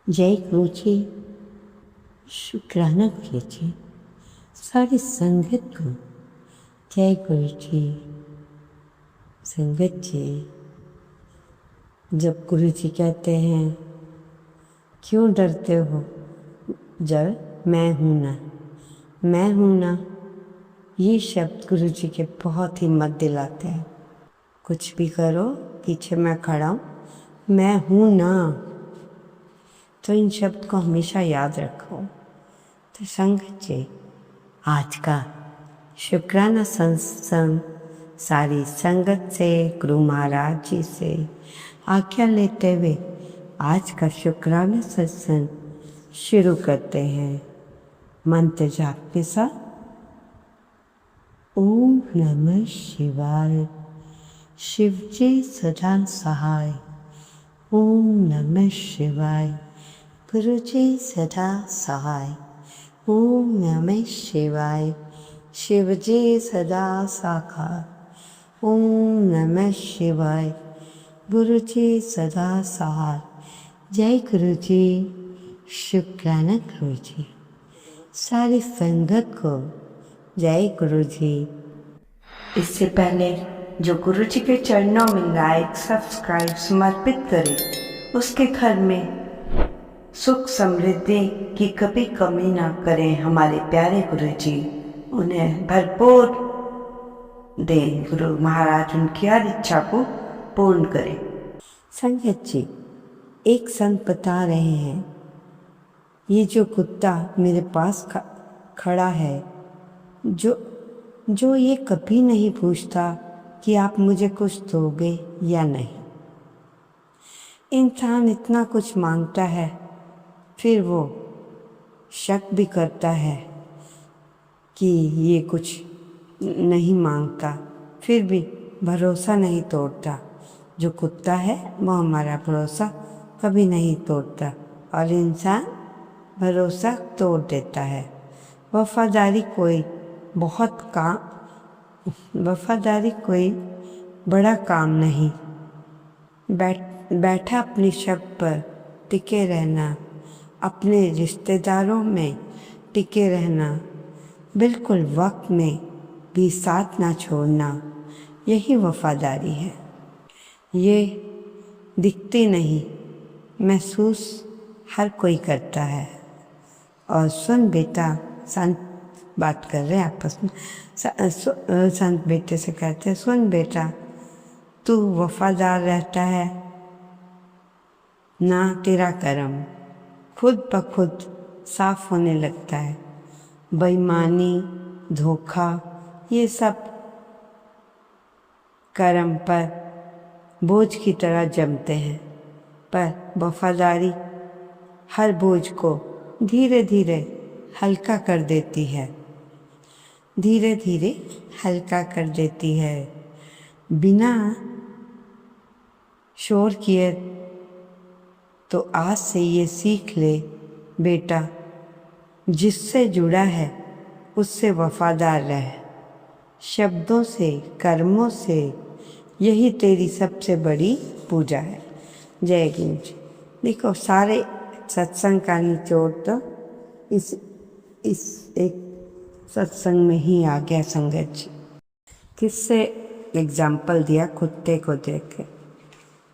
जय गुरु जी। शुक्राना कीजिए सारी संगत को। जय गुरु जी। संगत जी, जब गुरु जी कहते हैं क्यों डरते हो, जब मैं हूँ ना, मैं हूँ ना, ये शब्द गुरु जी के बहुत हिम्मत दिलाते हैं। कुछ भी करो, पीछे मैं खड़ा हूँ, मैं हूँ ना। तो इन शब्द को हमेशा याद रखो। तो संगत जी, आज का शुक्राना सत्संग सारी संगत से, गुरु महाराज जी से आज्ञा लेते हुए आज का शुक्राना सत्संग शुरू करते हैं। मंत्र जाप के साथ। ओम नमः शिवाय। शिव जी सदा सहाय। ओम नमः शिवाय। गुरु जी सदा सहाय। ओम नमः शिवाय। शिव जी सदा साकार। ओम नमः शिवाय। गुरु जी सदा सहाय। जय गुरु जी। शुक्राना गुरु जी। सारी संगत को जय गुरु जी। इससे पहले जो गुरु जी के चरणों में लाइक सब्सक्राइब समर्पित करे, उसके घर में सुख समृद्धि की कभी कमी ना करें हमारे प्यारे गुरु जी। उन्हें भरपूर दें गुरु महाराज, उनकी हर इच्छा को पूर्ण करें। संगत जी, एक संत बता रहे हैं, ये जो कुत्ता मेरे पास खड़ा है, जो ये कभी नहीं पूछता कि आप मुझे कुछ दोगे या नहीं। इंसान इतना कुछ मांगता है, फिर वो शक भी करता है कि ये कुछ नहीं मांगता, फिर भी भरोसा नहीं तोड़ता। जो कुत्ता है वो हमारा भरोसा कभी नहीं तोड़ता, और इंसान भरोसा तोड़ देता है। वफादारी कोई बड़ा काम नहीं। बैठा अपने शब्द पर टिके रहना, अपने रिश्तेदारों में टिके रहना, बिल्कुल वक्त में भी साथ ना छोड़ना, यही वफादारी है। ये दिखती नहीं, महसूस हर कोई करता है। और सुन बेटा, संत बात कर रहे हैं आपस में। संत बेटे से कहते हैं, सुन बेटा, तू वफादार रहता है ना, तेरा कर्म खुद ब खुद साफ होने लगता है। बेईमानी, धोखा, ये सब कर्म पर बोझ की तरह जमते हैं, पर वफादारी हर बोझ को धीरे धीरे हल्का कर देती है। धीरे धीरे हल्का कर देती है। बिना शोर किए तो आज से ये सीख ले बेटा, जिससे जुड़ा है उससे वफादार रह। शब्दों से, कर्मों से, यही तेरी सबसे बड़ी पूजा है। जय गुरु जी। देखो, सारे सत्संग का निचोड़ तो इस एक सत्संग में ही आ गया। संगत जी, किससे एग्जाम्पल दिया? कुत्ते को देख के।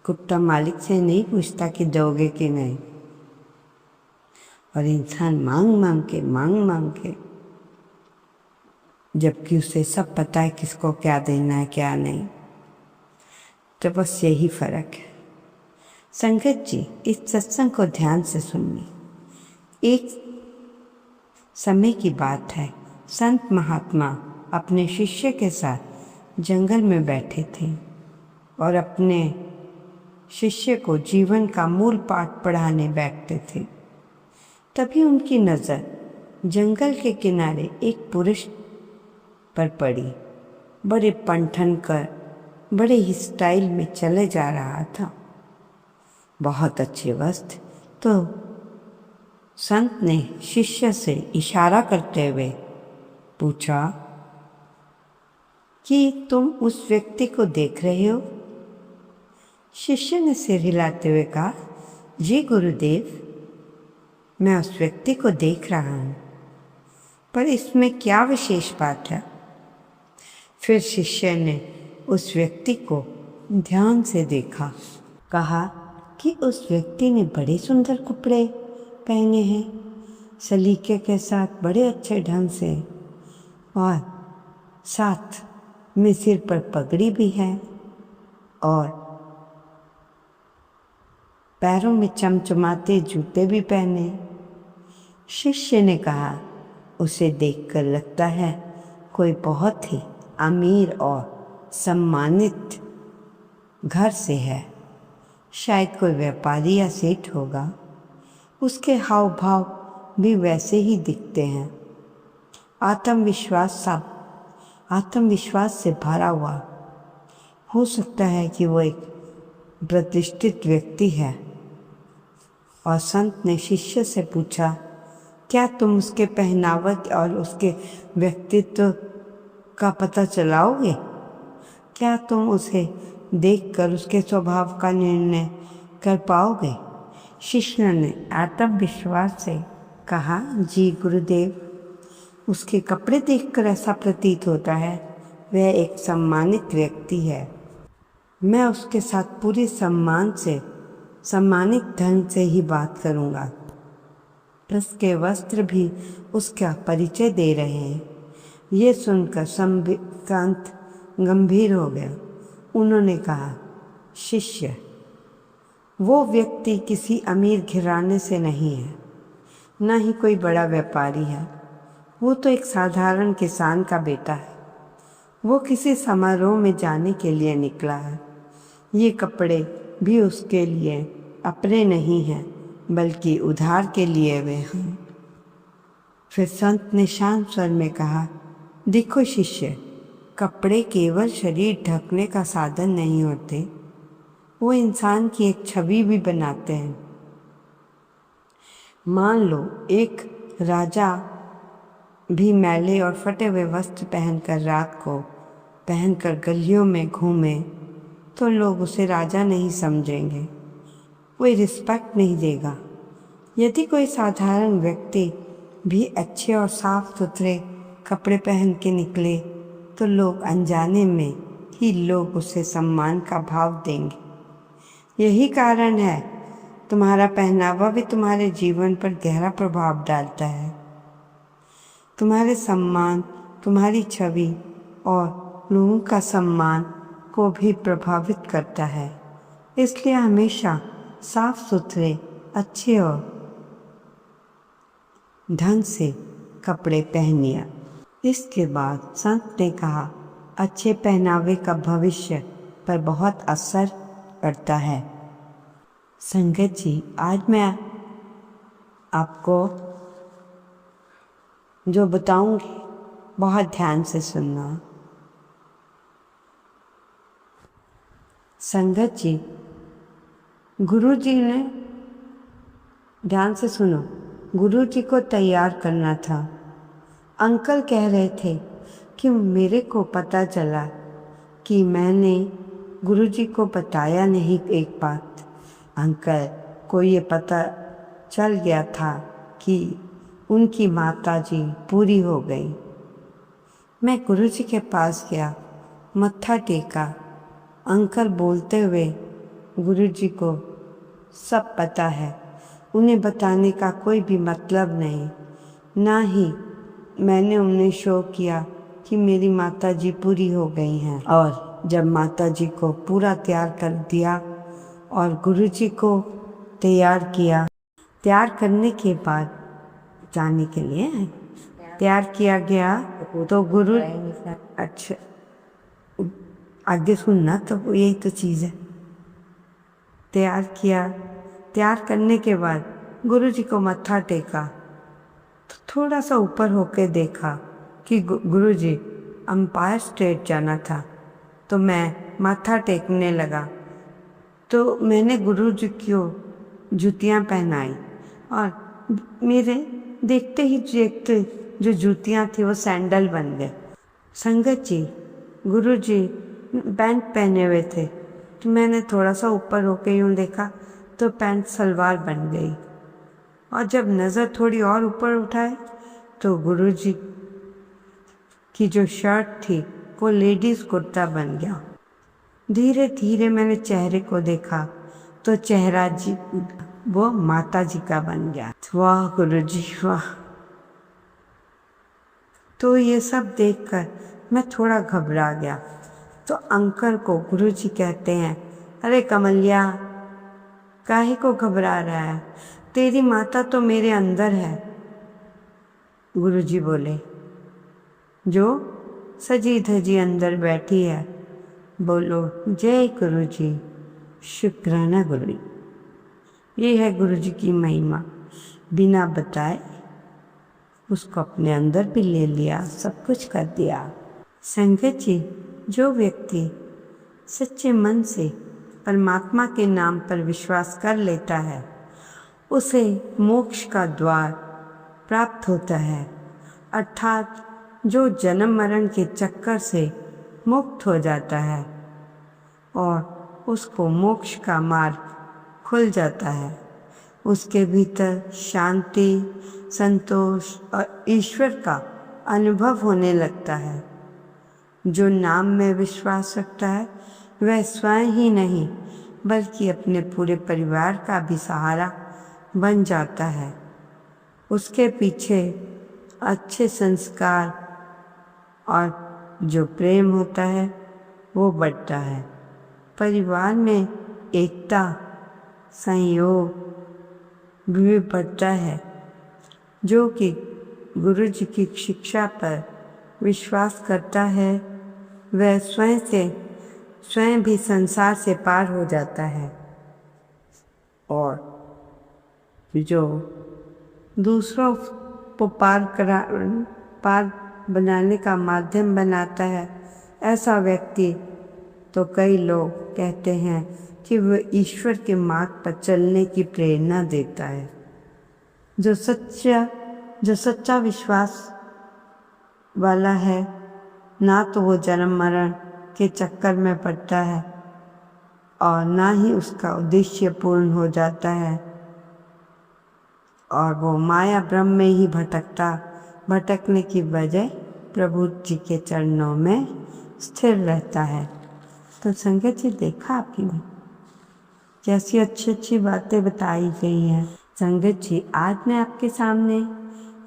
कुत्ता मालिक से नहीं पूछता कि दोगे कि नहीं, और इंसान मांग मांग के, जबकि उसे सब पता है किसको क्या देना है क्या नहीं। तो बस यही फर्क है। संगत जी, इस सत्संग को ध्यान से सुनिए। एक समय की बात है, संत महात्मा अपने शिष्य के साथ जंगल में बैठे थे और अपने शिष्य को जीवन का मूल पाठ पढ़ाने बैठते थे। तभी उनकी नज़र जंगल के किनारे एक पुरुष पर पड़ी। बड़े पंठन कर, बड़े ही स्टाइल में चले जा रहा था, बहुत अच्छे वस्त्र। तो संत ने शिष्य से इशारा करते हुए पूछा कि तुम उस व्यक्ति को देख रहे हो? शिष्य ने सिर हिलाते हुए कहा, जी गुरुदेव, मैं उस व्यक्ति को देख रहा हूँ, पर इसमें क्या विशेष बात है? फिर शिष्य ने उस व्यक्ति को ध्यान से देखा, कहा कि उस व्यक्ति ने बड़े सुंदर कपड़े पहने हैं, सलीके के साथ बड़े अच्छे ढंग से, और साथ में सिर पर पगड़ी भी है और पैरों में चमचमाते जूते भी पहने। शिष्य ने कहा, उसे देखकर लगता है कोई बहुत ही अमीर और सम्मानित घर से है, शायद कोई व्यापारी या सेठ होगा। उसके हाव भाव भी वैसे ही दिखते हैं, आत्मविश्वास से भरा हुआ। हो सकता है कि वो एक प्रतिष्ठित व्यक्ति है। और संत ने शिष्य से पूछा, क्या तुम उसके पहनावा और उसके व्यक्तित्व का पता चलाओगे? क्या तुम उसे देखकर उसके स्वभाव का निर्णय कर पाओगे? शिष्य ने आत्मविश्वास से कहा, जी गुरुदेव, उसके कपड़े देखकर ऐसा प्रतीत होता है वह एक सम्मानित व्यक्ति है। मैं उसके साथ पूरे सम्मानित ढंग से ही बात करूँगा। उसके वस्त्र भी उसका परिचय दे रहे हैं। ये सुनकर संत गंभीर हो गया। उन्होंने कहा, शिष्य, वो व्यक्ति किसी अमीर घराने से नहीं है, न ही कोई बड़ा व्यापारी है। वो तो एक साधारण किसान का बेटा है। वो किसी समारोह में जाने के लिए निकला है। ये कपड़े भी उसके लिए अपने नहीं हैं, बल्कि उधार के लिए वे हैं। फिर संत ने शांत स्वर में कहा, देखो शिष्य, कपड़े केवल शरीर ढकने का साधन नहीं होते, वो इंसान की एक छवि भी बनाते हैं। मान लो एक राजा भी मैले और फटे हुए वस्त्र पहनकर रात को पहनकर गलियों में घूमे तो लोग उसे राजा नहीं समझेंगे, कोई रिस्पेक्ट नहीं देगा। यदि कोई साधारण व्यक्ति भी अच्छे और साफ सुथरे कपड़े पहन के निकले तो लोग अनजाने में ही लोग उसे सम्मान का भाव देंगे। यही कारण है तुम्हारा पहनावा भी तुम्हारे जीवन पर गहरा प्रभाव डालता है। तुम्हारे सम्मान, तुम्हारी छवि और लोगों का सम्मान को भी प्रभावित करता है। इसलिए हमेशा साफ सुथरे, अच्छे और ढंग से कपड़े पहनिए। इसके बाद संत ने कहा, अच्छे पहनावे का भविष्य पर बहुत असर पड़ता है। संगत जी, आज मैं आपको जो बताऊंगी बहुत ध्यान से सुनना। संगत जी, गुरु जी ने, ध्यान से सुनो, गुरु जी को तैयार करना था। अंकल कह रहे थे कि मेरे को पता चला कि मैंने गुरु जी को बताया नहीं एक बात। अंकल को ये पता चल गया था कि उनकी माता जी पूरी हो गई। मैं गुरु जी के पास गया, मत्था टेका। अंकल बोलते हुए, गुरु जी को सब पता है, उन्हें बताने का कोई भी मतलब नहीं। ना ही मैंने उन्हें शो किया कि मेरी माता जी पूरी हो गई हैं। और जब माता जी को पूरा तैयार कर दिया और गुरु जी को तैयार किया, तैयार करने के बाद जाने के लिए तैयार किया गया तो गुरु, अच्छा आगे सुनना, तो यही तो चीज़ है। तैयार किया, तैयार करने के बाद गुरु जी को मत्था टेका तो थोड़ा सा ऊपर होके देखा कि गुरु जी अंपायर स्टेट जाना था। तो मैं माथा टेकने लगा तो मैंने गुरु जी को जूतियाँ पहनाई और मेरे देखते ही देखते जो जूतियाँ थी वो सैंडल बन गए। संगत जी, गुरु जी पैंट पहने हुए थे तो मैंने थोड़ा सा ऊपर होके यूँ देखा तो पैंट सलवार बन गई और जब नज़र थोड़ी और ऊपर उठाए तो गुरुजी की जो शर्ट थी वो लेडीज़ कुर्ता बन गया। धीरे धीरे मैंने चेहरे को देखा तो चेहरा जी वो माता जी का बन गया। वाह गुरुजी वाह। तो ये सब देखकर मैं थोड़ा घबरा गया। तो अंकल को गुरुजी कहते हैं, अरे कमलिया, काहे को घबरा रहा है, तेरी माता तो मेरे अंदर है। गुरुजी बोले, जो सजी धजी अंदर बैठी है। बोलो जय गुरुजी, शुक्राना गुरु। ये है गुरुजी की महिमा। बिना बताए उसको अपने अंदर भी ले लिया, सब कुछ कर दिया। संगत जी, जो व्यक्ति सच्चे मन से परमात्मा के नाम पर विश्वास कर लेता है उसे मोक्ष का द्वार प्राप्त होता है, अर्थात जो जन्म मरण के चक्कर से मुक्त हो जाता है और उसको मोक्ष का मार्ग खुल जाता है। उसके भीतर शांति, संतोष और ईश्वर का अनुभव होने लगता है। जो नाम में विश्वास रखता है वह स्वयं ही नहीं बल्कि अपने पूरे परिवार का भी सहारा बन जाता है। उसके पीछे अच्छे संस्कार और जो प्रेम होता है वो बढ़ता है। परिवार में एकता, संयोग भी बढ़ता है। जो कि गुरु जी की शिक्षा पर विश्वास करता है वह स्वयं भी संसार से पार हो जाता है और जो दूसरों को पार बनाने का माध्यम बनाता है, ऐसा व्यक्ति तो कई लोग कहते हैं कि वह ईश्वर के मार्ग पर चलने की प्रेरणा देता है। जो सच्चा विश्वास वाला है, ना तो वो जन्म मरण के चक्कर में पड़ता है और ना ही उसका उद्देश्य पूर्ण हो जाता है और वो माया भ्रम में ही भटकने की बजाय प्रभु जी के चरणों में स्थिर रहता है। तो संगत जी, देखा आपकी कैसी अच्छी अच्छी बातें बताई गई हैं। संगत जी, आज मैं आपके सामने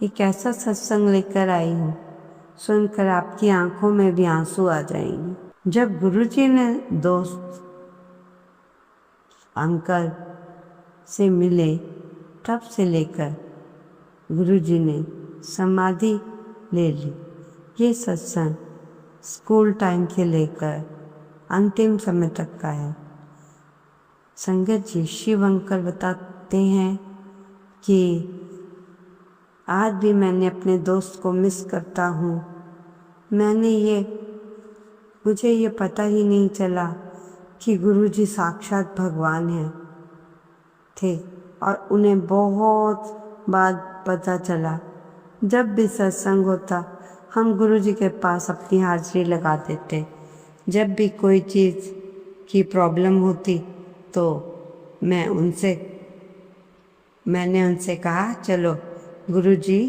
एक ऐसा सत्संग लेकर आई हूँ, सुनकर आपकी आंखों में भी आंसू आ जाएंगे। जब गुरुजी ने दोस्त अंकल से मिले तब से लेकर गुरुजी ने समाधि ले ली। ये सत्संग स्कूल टाइम से लेकर अंतिम समय तक का है। संगत जी, शिव अंकल बताते हैं कि आज भी मैंने अपने दोस्त को मिस करता हूँ। मुझे ये पता ही नहीं चला कि गुरुजी साक्षात भगवान हैं थे और उन्हें बहुत बाद पता चला। जब भी सत्संग होता हम गुरुजी के पास अपनी हाजिरी लगा देते। जब भी कोई चीज़ की प्रॉब्लम होती तो मैंने उनसे कहा, चलो गुरुजी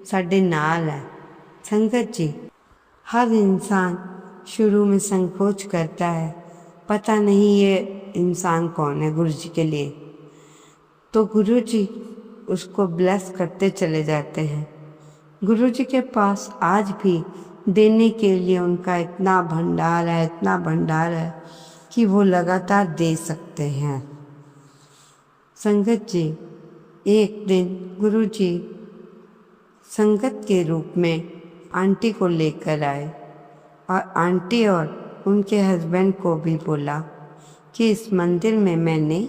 साडे नाल है। संगत जी, हर इंसान शुरू में संकोच करता है, पता नहीं ये इंसान कौन है गुरुजी के लिए। तो गुरुजी उसको ब्लेस करते चले जाते हैं। गुरुजी के पास आज भी देने के लिए उनका इतना भंडार है कि वो लगातार दे सकते हैं। संगत जी, एक दिन गुरुजी संगत के रूप में आंटी को लेकर आए और आंटी और उनके हस्बैंड को भी बोला कि इस मंदिर में मैंने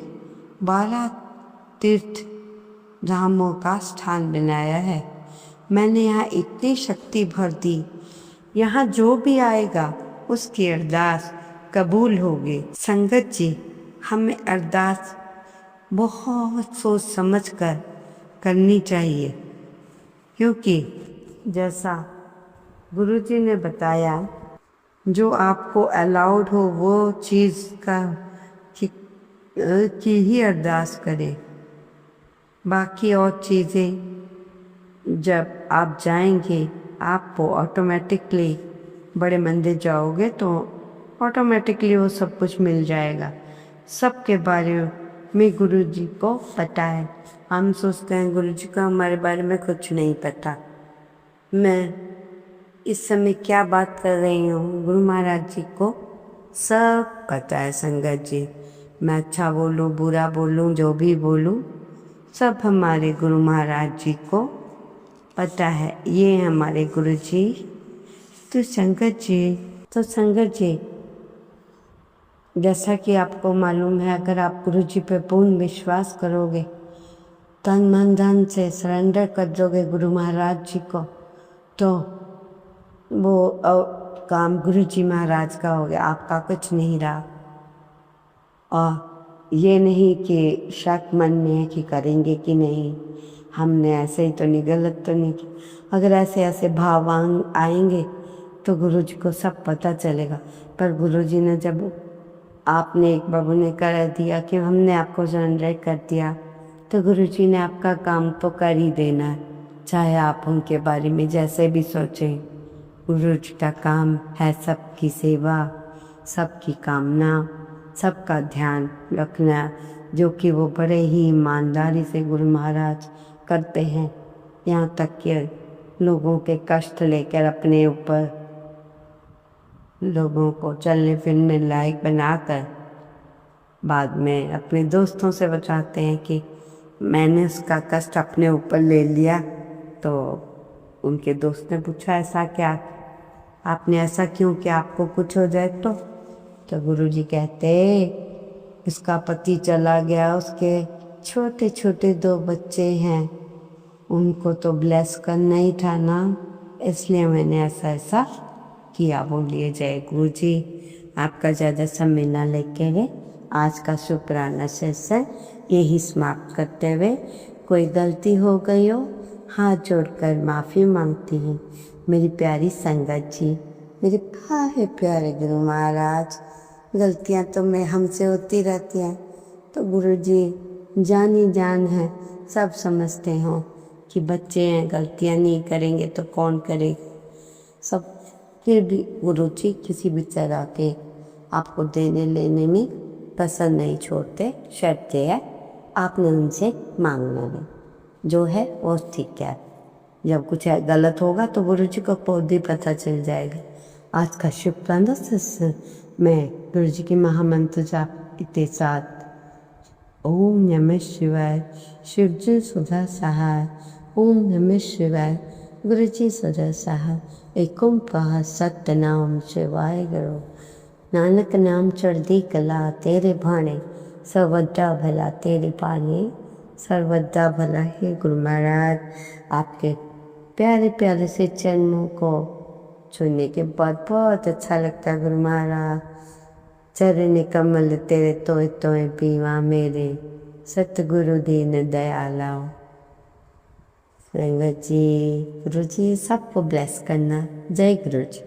12 तीर्थ धामों का स्थान बनाया है। मैंने यहाँ इतनी शक्ति भर दी, यहाँ जो भी आएगा उसकी अरदास कबूल होगी। संगत जी, हमें अरदास बहुत सोच समझ कर करनी चाहिए, क्योंकि जैसा गुरुजी ने बताया, जो आपको अलाउड हो वो चीज़ की ही अरदास करें। बाकी और चीज़ें जब आप जाएंगे, आप वो ऑटोमेटिकली बड़े मंदिर जाओगे तो ऑटोमेटिकली वो सब कुछ मिल जाएगा। सबके बारे में गुरु जी को पता है। हम सोचते हैं गुरु जी को हमारे बारे में कुछ नहीं पता। मैं इस समय क्या बात कर रही हूँ, गुरु महाराज जी को सब पता है संगत जी। मैं अच्छा बोलूँ बुरा बोलूँ जो भी बोलूँ सब हमारे गुरु महाराज जी को पता है। ये हमारे गुरु जी। तो संगत जी जैसा कि आपको मालूम है, अगर आप गुरु जी पे पूर्ण विश्वास करोगे, तन मन धन से सरेंडर कर दोगे गुरु महाराज जी को, तो वो काम गुरु जी महाराज का हो गया, आपका कुछ नहीं रहा। और ये नहीं कि शक मन में है कि करेंगे कि नहीं, हमने ऐसे ही तो नहीं, गलत तो नहीं किया। अगर ऐसे ऐसे भाव आएंगे तो गुरु जी को सब पता चलेगा। पर गुरु जी ने जब आपने एक बाबू ने कर दिया कि हमने आपको सरेंडर कर दिया, तो गुरु जी ने आपका काम तो कर ही देना है, चाहे आप उनके बारे में जैसे भी सोचें। गुरु जी का काम है सबकी सेवा, सबकी कामना, सबका ध्यान रखना, जो कि वो बड़े ही ईमानदारी से गुरु महाराज करते हैं। यहाँ तक कि लोगों के कष्ट लेकर अपने ऊपर लोगों को चलने फिरने लायक बनाकर बाद में अपने दोस्तों से बताते हैं कि मैंने उसका कष्ट अपने ऊपर ले लिया। तो उनके दोस्त ने पूछा ऐसा क्या, आपने ऐसा क्यों किया, आपको कुछ हो जाए तो गुरु जी कहते इसका पति चला गया, उसके छोटे छोटे 2 बच्चे हैं, उनको तो ब्लेस करना ही था ना, इसलिए मैंने ऐसा किया। बोलिए जय गुरु जी। आपका ज़्यादा समय ना लेके हुए आज का शुक्राना सेशन यही समाप्त करते हुए, कोई गलती हो गई हो हाथ जोड़कर माफ़ी मांगती हूँ। मेरी प्यारी संगत जी, मेरे प्यारे गुरु महाराज, गलतियाँ तो हमसे होती रहती हैं, तो गुरु जी जानी जान है, सब समझते हो कि बच्चे हैं, गलतियाँ नहीं करेंगे तो कौन करेगा सब। फिर भी गुरु जी किसी भी तरह के आपको देने लेने में पसंद नहीं छोड़ते, शर्त है आपने उनसे मांगना है, जो है वो ठीक है। जब कुछ गलत होगा तो गुरु जी को खुद ही पता चल जाएगा। आज का शुभ से मैं गुरु जी के महामंत्र जाप के साथ ओम नमः शिवाय, शिव जी सुधा सहाय, ओम नमः शिवाय, गुरु जी सुधा सहाय, एक ओंकार सतनाम शिवाय गुरु नानक नाम चढ़दी कला, तेरे भाणे सर्वदा भला, तेरे पाने सर्वदा भला। हे गुरु महाराज, आपके प्यारे प्यारे से चरणों को छूने के बाद बहुत अच्छा लगता है गुरु महाराज। चरण कमल तेरे तोय तोय पीवा मेरे, सतगुरु दीन दयाला। संगत जी, गुरु जी सबको ब्लेस करना। जय गुरु जी।